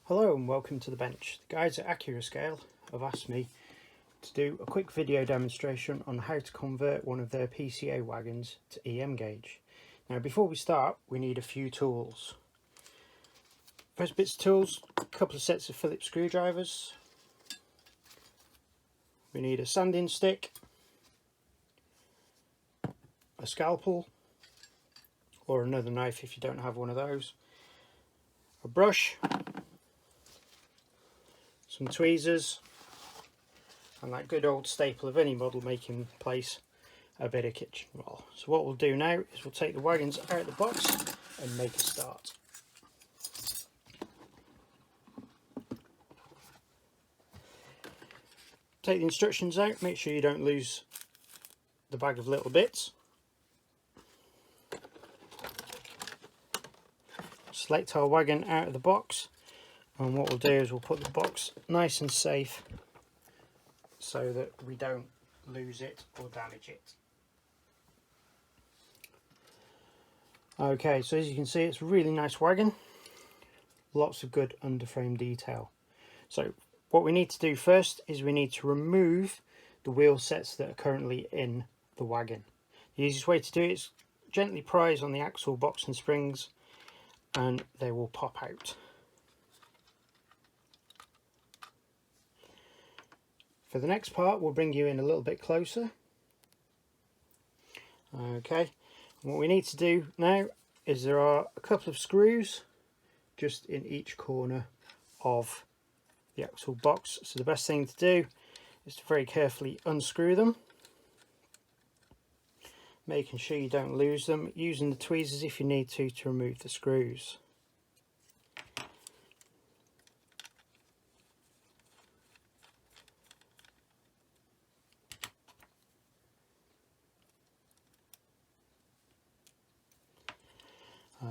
Hello and welcome to the bench. The guys at Accurascale have asked me to do a quick video demonstration on how to convert one of their PCA wagons to EM gauge. Now before we start we need a few tools. First bits of tools, a couple of sets of Phillips screwdrivers. We need a sanding stick, a scalpel or another knife if you don't have one of those, a brush, some tweezers, and that good old staple of any model making place, a bit of kitchen roll. So what we'll do now is we'll take the wagons out of the box and make a start. Take the instructions out, make sure you don't lose the bag of little bits. Select our wagon out of the box, and what we'll do is we'll put the box nice and safe so that we don't lose it or damage it. Okay, so as you can see, it's a really nice wagon, lots of good underframe detail. So what we need to do first is we need to remove the wheel sets that are currently in the wagon. The easiest way to do it is gently prise on the axle box and springs and they will pop out. For the next part we'll bring you in a little bit closer. Okay, and what we need to do now is there are a couple of screws just in each corner of the axle box, so the best thing to do is to very carefully unscrew them, making sure you don't lose them, using the tweezers if you need to remove the screws.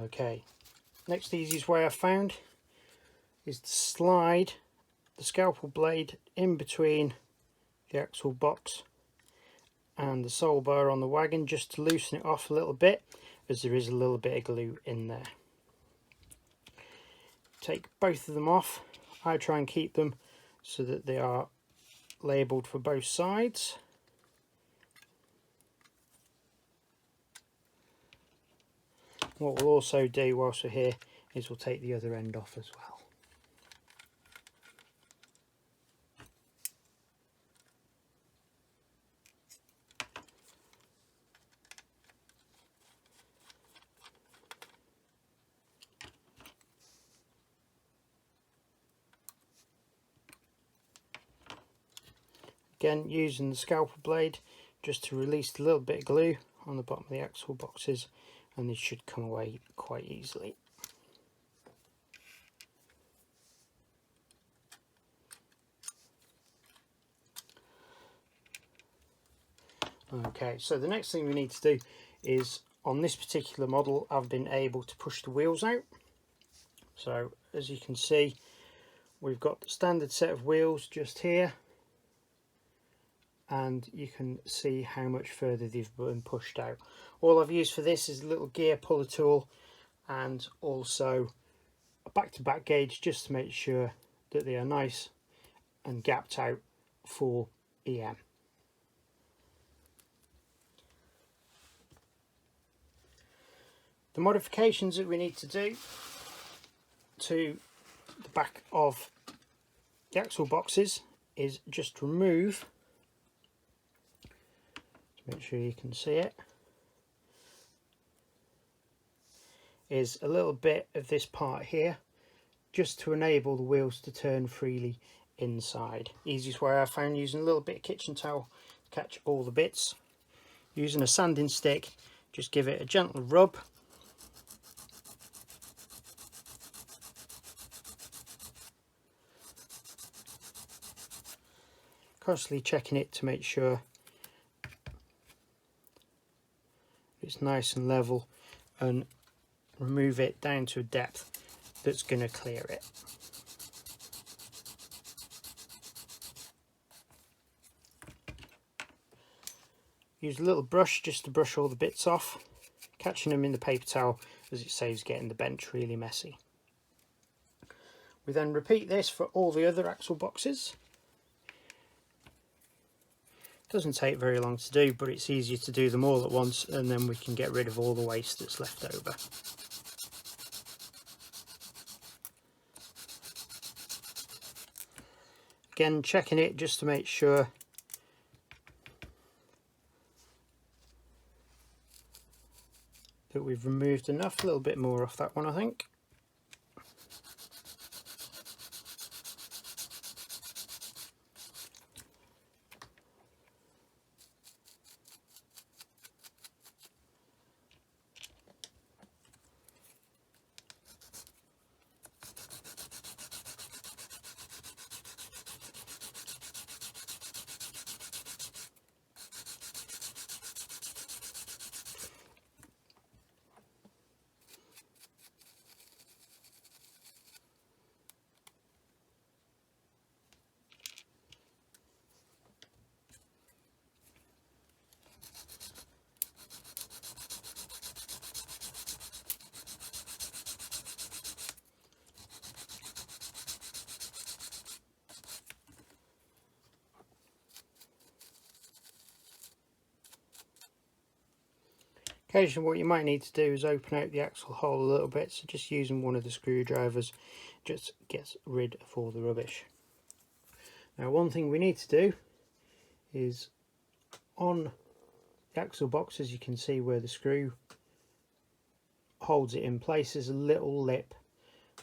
Okay, next easiest way I've found is to slide the scalpel blade in between the axle box and the sole bar on the wagon, just to loosen it off a little bit, as there is a little bit of glue in there. Take both of them off. I try and keep them so that they are labelled for both sides. What we'll also do whilst we're here is we'll take the other end off as well. Again, using the scalpel blade just to release a little bit of glue on the bottom of the axle boxes, and these should come away quite easily. Okay, so the next thing we need to do is, on this particular model I've been able to push the wheels out. So as you can see, we've got the standard set of wheels just here, and you can see how much further they've been pushed out. All I've used for this is a little gear puller tool and also a back-to-back gauge, just to make sure that they are nice and gapped out for EM. The modifications that we need to do to the back of the axle boxes is just remove, make sure you can see it, is a little bit of this part here, just to enable the wheels to turn freely inside. Easiest way I found, using a little bit of kitchen towel to catch all the bits. Using a sanding stick, just give it a gentle rub. Constantly checking it to make sure it's nice and level, and remove it down to a depth that's going to clear it. Use a little brush just to brush all the bits off, catching them in the paper towel as it saves getting the bench really messy. We then repeat this for all the other axle boxes. Doesn't take very long to do, but it's easier to do them all at once, and then we can get rid of all the waste that's left over. Again, checking it just to make sure that we've removed enough. A little bit more off that one, I think. Occasionally what you might need to do is open out the axle hole a little bit, so just using one of the screwdrivers just gets rid of all the rubbish. Now one thing we need to do is on the axle box, as you can see where the screw holds it in place, there's a little lip.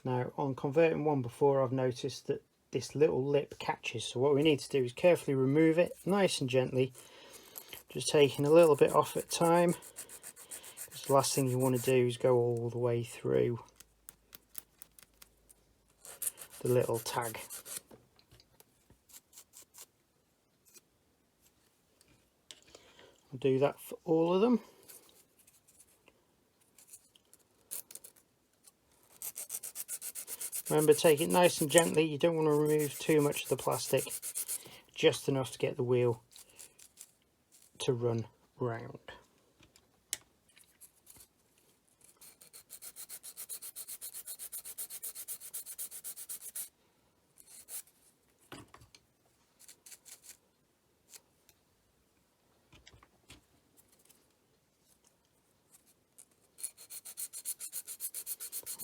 Now on converting one before, I've noticed that this little lip catches, so what we need to do is carefully remove it nice and gently, just taking a little bit off at a time. The last thing you want to do is go all the way through the little tag. I'll do that for all of them. Remember, take it nice and gently. You don't want to remove too much of the plastic, just enough to get the wheel to run round.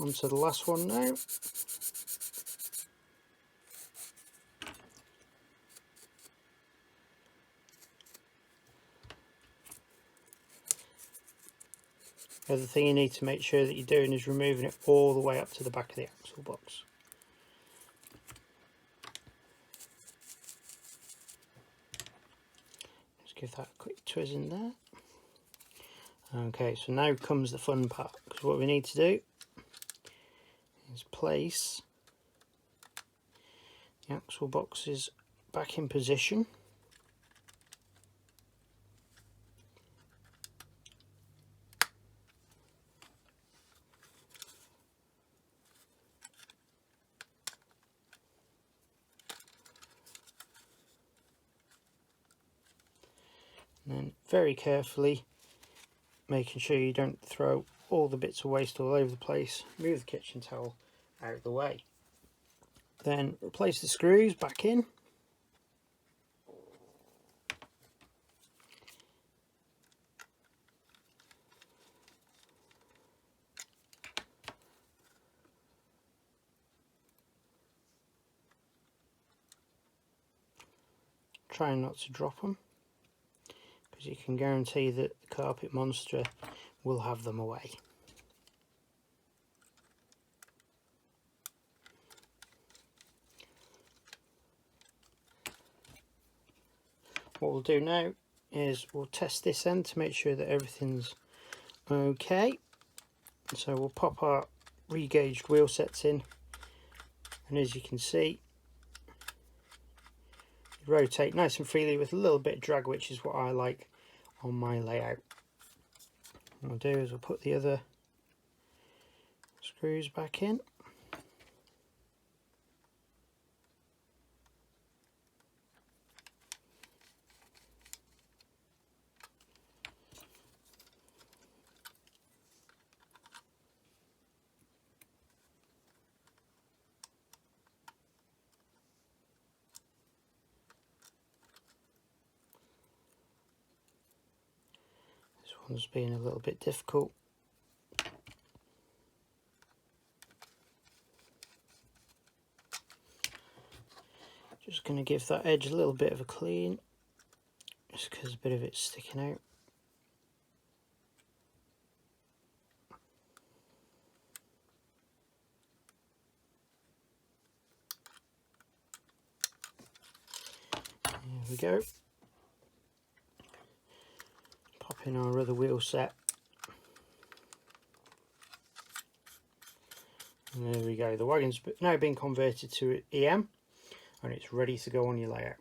On to the last one now. The other thing you need to make sure that you're doing is removing it all the way up to the back of the axle box. Just give that a quick twizz in there. Okay, so now comes the fun part, because what we need to do is place the axle boxes back in position. And then very carefully making sure you don't throw all the bits of waste all over the place, move the kitchen towel out of the way. Then replace the screws back in. Trying not to drop them, because you can guarantee that the carpet monster will have them away. What we'll do now is we'll test this end to make sure that everything's okay. So we'll pop our re-gauged wheel sets in, and as you can see, rotate nice and freely with a little bit of drag, which is what I like on my layout. What we'll do is we'll put the other screws back in. one's being a little bit difficult. Just going to give that edge a little bit of a clean, just because a bit of it's sticking out. There we go. Pop in our other wheel set. And there we go. The wagon's now been converted to EM and it's ready to go on your layout.